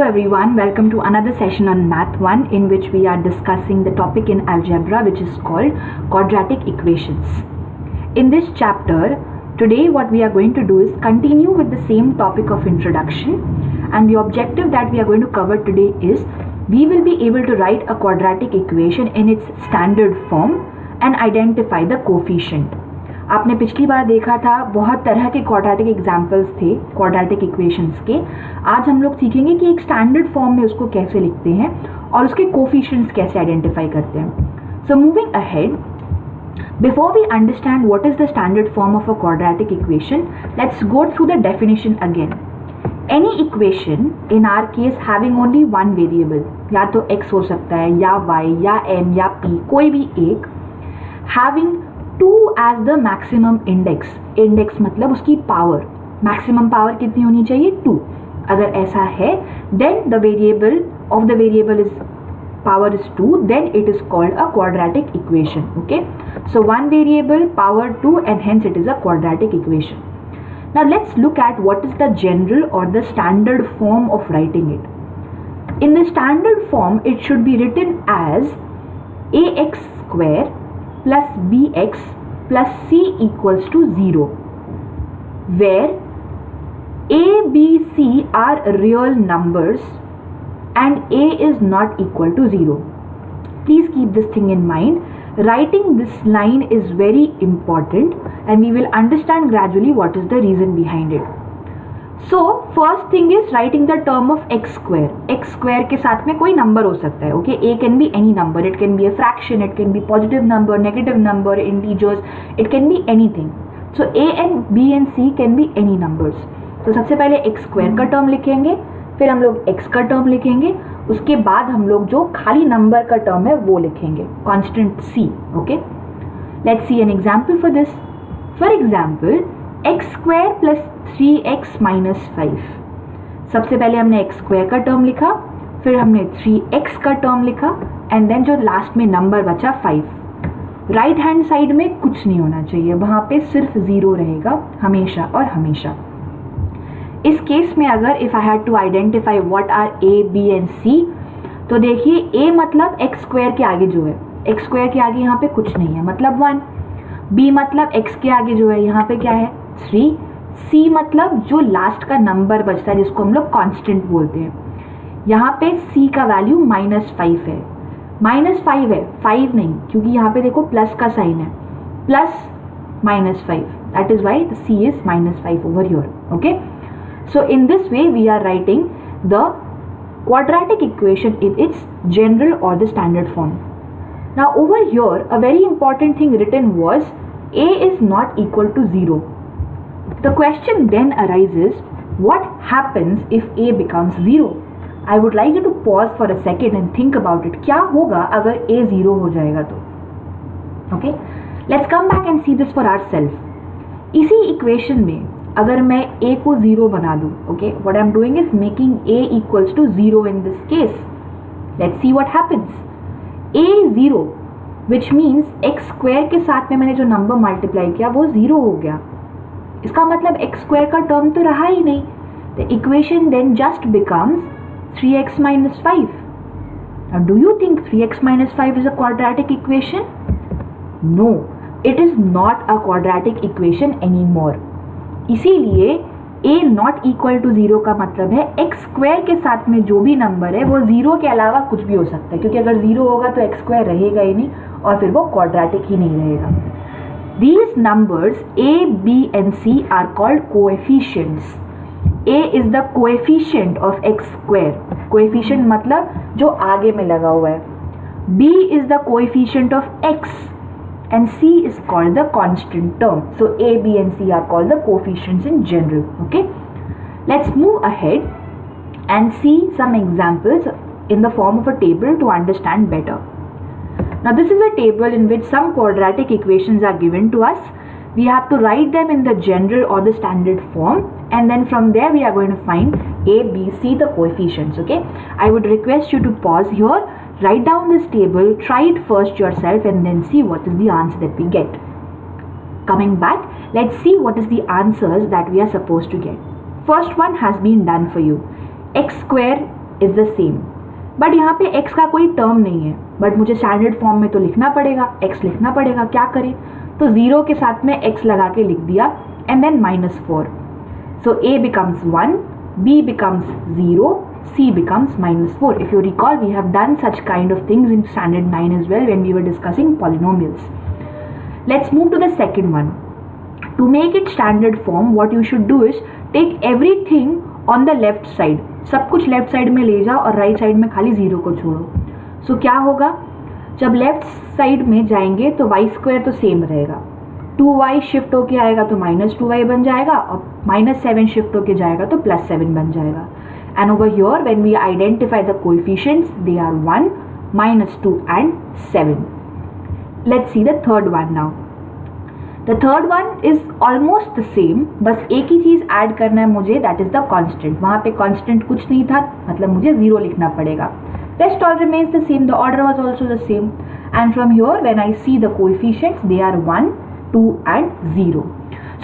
everyone, welcome to another session on Math 1 in which we are discussing the topic in algebra which is called quadratic equations. In this chapter, today what we are going to do is continue with the same topic of introduction, and the objective that we are going to cover today is we will be able to write a quadratic equation in its standard form and identify the coefficient. आपने पिछली बार देखा था बहुत तरह के quadratic examples थे quadratic equations के. आज हम लोग सीखेंगे कि एक स्टैंडर्ड फॉर्म में उसको कैसे लिखते हैं और उसके कोफिशिएंट्स कैसे आइडेंटिफाई करते हैं. So moving ahead, before we understand what is the standard form of a quadratic equation, let's go through the definition again. Any equation in our case having only one variable, या तो x हो सकता है या y या m या p, कोई भी एक, having 2 as the maximum index. Index मतलब उसकी पावर, मैक्सिमम पावर कितनी होनी चाहिए 2. अगर ऐसा है then the variable of the variable is power is 2, then it is called a quadratic equation. Okay, so one variable power 2 and hence it is a quadratic equation. Now let's look at what is the general or the standard form of writing it. In the standard form it should be written as ax square plus bx plus c equals to 0, where a, b, c are real numbers and a is not equal to 0. Please keep this thing in mind. Writing this line is very important and we will understand gradually what is the reason behind it. So first thing is writing the term of x square. x square के साथ में कोई number हो सकता है. Okay, a can be any number, it can be a fraction, it can be positive number, negative number, integers, it can be anything. So a and b and c can be any numbers. तो सबसे पहले x square का term लिखेंगे, फिर हम लोग x का term लिखेंगे, उसके बाद हम लोग जो खाली नंबर का टर्म है वो लिखेंगे, constant c. Okay, let's see an example for this. For example, x square plus 3x minus 5. सबसे पहले हमने x square का टर्म लिखा, फिर हमने 3x का टर्म लिखा एंड देन जो लास्ट में नंबर बचा 5. राइट हैंड साइड में कुछ नहीं होना चाहिए, वहाँ पे सिर्फ 0 रहेगा हमेशा और हमेशा. इस केस में अगर if I had to identify what are a, b and c, तो देखिए a मतलब x स्क्वायर के आगे जो है, x स्क्वायर के आगे यहाँ पे कुछ नहीं है मतलब 1. b मतलब x के आगे जो है यहाँ पे क्या है 3. c मतलब जो लास्ट का नंबर बचता है जिसको हम लोग कांस्टेंट बोलते हैं, यहाँ पे c का वैल्यू -5 है. -5 है, 5 नहीं, क्योंकि यहाँ पे देखो प्लस का साइन है, plus -5, that is why the c is -5 over here. Okay, so in this way we are writing the quadratic equation in its general or the standard form. Now over here a very important thing written was a is not equal to 0. The question then arises, what happens if a becomes 0? I would like you to pause for a second and think about it. क्या होगा अगर a 0 हो जाएगा तो? Okay, let's come back and see this for ourselves. इसी equation में अगर मैं a को 0 बना दूँ, okay, what I'm doing is making a equals to 0 in this case. Let's see what happens. a 0, which means x square के साथ में मैंने जो नंबर मल्टीप्लाई किया वो 0 हो गया. इसका मतलब x स्क्वायर का टर्म तो रहा ही नहीं. The equation then just becomes 3x minus 5. Now do you think 3x minus 5 is a quadratic equation? No, it is not a quadratic equation anymore. इसीलिए a not equal to 0 का मतलब है x square के साथ में जो भी number है वो 0 के अलावा कुछ भी हो सकता है, क्योंकि अगर 0 होगा तो x स्क्वायर रहेगा ही नहीं और फिर वो क्वाड्रेटिक ही नहीं रहेगा. These numbers a, b and c are called coefficients. a is the coefficient of x square. Coefficient मतलब जो आगे में लगा हुआ है. b is the coefficient of x and c is called the constant term. So a, b and c are called the coefficients in general. Okay, let's move ahead and see some examples in the form of a table to understand better. Now this is a table in which some quadratic equations are given to us. We have to write them in the general or the standard form, and then from there we are going to find a, b, c, the coefficients. Okay, I would request you to pause here, write down this table, try it first yourself and then see what is the answer that we get. Coming back, let's see what is the answers that we are supposed to get. First one has been done for you. X square is the same, but यहाँ पे x का कोई term नहीं है, but मुझे standard form में तो लिखना पड़ेगा, x लिखना पड़ेगा, क्या करें? तो 0 के साथ में x लगा के लिख दिया and then -4. So a becomes 1, b becomes 0, c becomes -4. If you recall, we have done such kind of things in standard 9 as well when we were discussing polynomials. Let's move to the second one. To make it standard form, what you should do is take everything on the left side. सब कुछ left side में ले जाओ और right side में खाली 0 को छोड़ो. सो क्या होगा? जब लेफ्ट साइड में जाएंगे तो y² तो सेम रहेगा, 2y शिफ्ट होके आएगा तो -2y बन जाएगा, और -7 शिफ्ट होके जाएगा तो +7 बन जाएगा. And over here when we identify the coefficients, they are 1, -2 and 7. Let's see the third one now. The third one is almost the same, बस एक ही चीज ऐड करना है मुझे, दैट इज द कांस्टेंट. वहाँ पे कांस्टेंट कुछ नहीं था, मतलब मुझे 0 लिखना पड़ेगा. Rest all remains the same, the order was also the same. And from here, when I see the coefficients, they are 1, 2 and 0.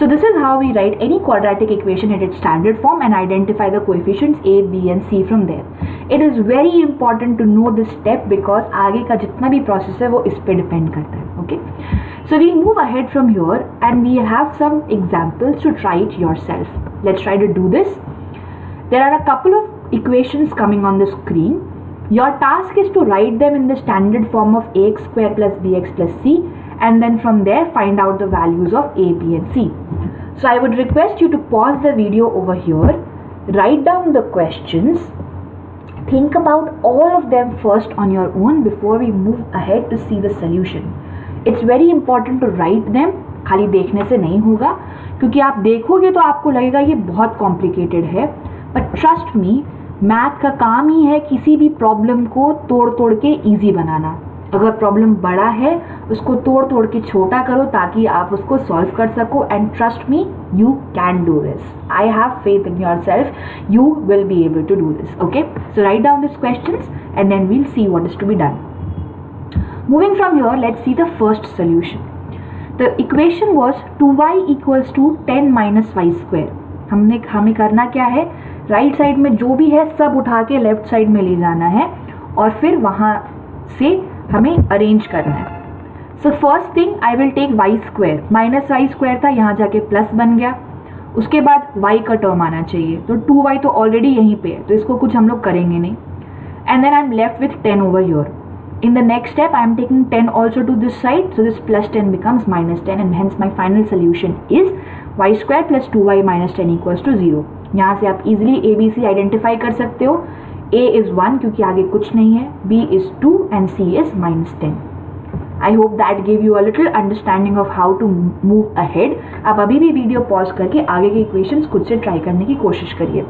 So this is how we write any quadratic equation at its standard form and identify the coefficients a, b and c from there. It is very important to know this step because आगे का जितना भी process है वो इस पे depend करता है. Okay? So we move ahead from here and we have some examples to try it yourself. Let's try to do this. There are a couple of equations coming on the screen. Your task is to write them in the standard form of ax² plus bx plus c, and then from there find out the values of a, b and c. So I would request you to pause the video over here, write down the questions, think about all of them first on your own before we move ahead to see the solution. It's very important to write them, खाली देखने से नहीं होगा, क्योंकि आप देखोगे तो आपको लगेगा ये बहुत कॉम्प्लिकेटेड है, बट ट्रस्ट मी, मैथ का काम ही है किसी भी प्रॉब्लम को तोड़ तोड़ के इजी बनाना. अगर प्रॉब्लम बड़ा है उसको तोड़ तोड़ के छोटा करो ताकि आप उसको सॉल्व कर सको. And trust me, you can do this. I have faith in yourself, you will be able to do this. Okay, so write down this questions and then we'll see what is to be done. Moving from here, let's see the first solution. The equation was 2y equals to 10 minus y². हमें करना क्या है? Right side में जो भी है सब उठा के लेफ्ट साइड में ले जाना है और फिर वहाँ से हमें अरेंज करना है. So first thing I will take y². -y² था, यहाँ जाके प्लस बन गया. उसके बाद y का टर्म आना चाहिए, तो 2y तो ऑलरेडी यहीं पे है तो इसको कुछ हम लोग करेंगे नहीं. And then I am left with 10 over here. In the next step, I am taking 10 also to this side, so this plus 10 becomes minus 10, and hence my final solution is y² plus 2y minus 10 equals to 0. यहाँ से आप easily a, b, c identify कर सकते हो. a is 1 क्योंकि आगे कुछ नहीं है, b is 2 and c is minus 10. I hope that gave you a little understanding of how to move ahead. आप अभी भी वीडियो पॉज करके आगे के इक्वेशंस खुद से ट्राई करने की कोशिश करिए.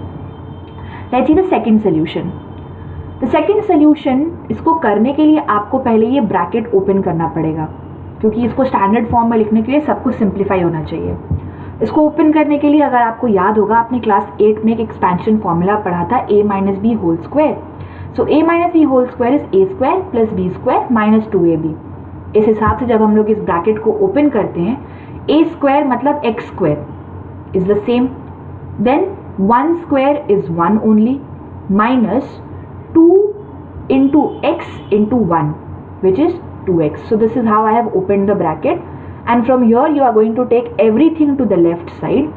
Let's see the second solution. The second solution, इसको करने के लिए आपको पहले ये ब्रैकेट ओपन करना पड़ेगा क्योंकि इसको स्टैंडर्ड फॉर्म में लिखने के लिए सब कुछ सिंप्लीफाई होना चाहिए. इसको ओपन करने के लिए अगर आपको याद होगा, आपने क्लास 8 में एक एक्सपेंशन फॉर्मूला पढ़ा था a minus b whole square. So a minus b whole square is a² plus b² minus 2ab. इस हिसाब से जब हम लोग इस ब्रैकेट को ओपन करते हैं, a² मतलब x² is the same, then 1² is 1 only minus 2 into x into 1 which is 2x. So this is how I have opened the bracket, and from here you are going to take everything to the left side.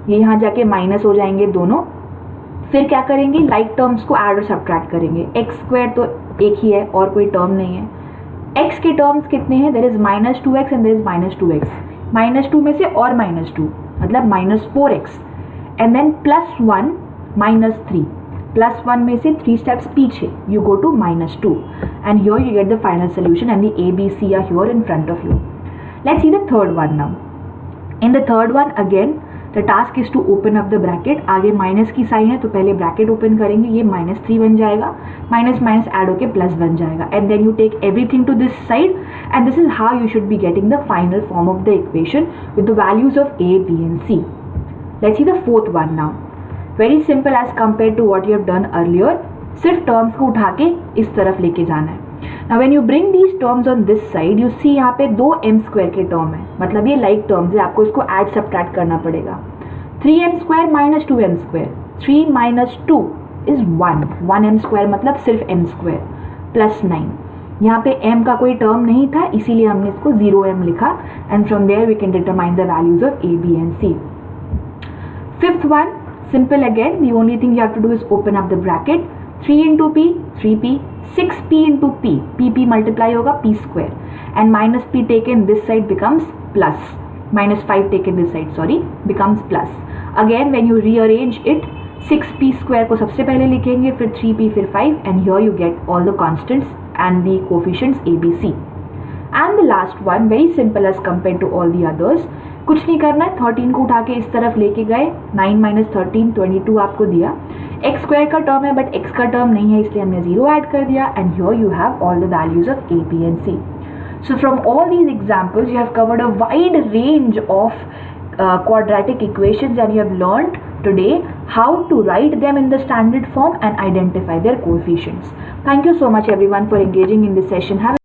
ये यहाँ जाके minus हो जाएंगे दोनों. फिर क्या करेंगे? Like terms को ऐड और सब्ट्रैक्ट करेंगे. x² तो एक ही है और कोई टर्म नहीं है. x के टर्म्स कितने हैं? There is -2x and there is -2x. -2 में से और -2 मतलब -4x, एंड देन +1 -3. +1 में से 3 steps पीछे you go to -2, and here you get the final solution and the a, b, c are here in front of you. Let's see the third one now. In the third one again the task is to open up the bracket. आगे minus की sign है तो पहले bracket open करेंगे, ये -3 बन जाएगा, minus minus add होके प्लस बन जाएगा, and then you take everything to this side, and this is how you should be getting the final form of the equation with the values of a, b and c. Let's see the fourth one now. Very simple as compared to what you have done earlier. सिर्फ terms को उठा के इस तरफ लेके जाना है. Now when you bring these terms on this side, you see यहाँ पे 2m² के टर्म है, मतलब ये लाइक टर्म्स है, आपको इसको ऐड सब्ट्रैक्ट करना पड़ेगा. 3m² minus 2m², 3 minus 2 is 1 m square मतलब सिर्फ m स्क्वायर प्लस 9. यहाँ पे m का कोई टर्म नहीं था इसीलिए हमने इसको 0m लिखा and from there we can determine the values of a, b and c. Fifth one, simple again, the only thing you have to do is open up the bracket. 3 into p, 3p, 6p into p, pp multiply होगा p square and minus p taken this side becomes plus, minus 5 taken this side sorry becomes plus. Again when you rearrange it, 6p square को सबसे पहले लिखेंगे फिर 3p फिर 5 and here you get all the constants and the coefficients a, b, c. And the last one very simple as compared to all the others. कुछ नहीं करना है, 13 को उठा के इस तरफ लेके गए, 9 माइनस 13 22 आपको दिया. एक्स स्क्वायर का टर्म है बट एक्स का टर्म नहीं है इसलिए हमने 0 ऐड कर दिया and here you have all the values of a, b and c. So from all these examples you have covered a wide range of quadratic equations and you have learned today how to write them in the standard form and identify their coefficients. Thank you so much everyone for engaging in this session. Have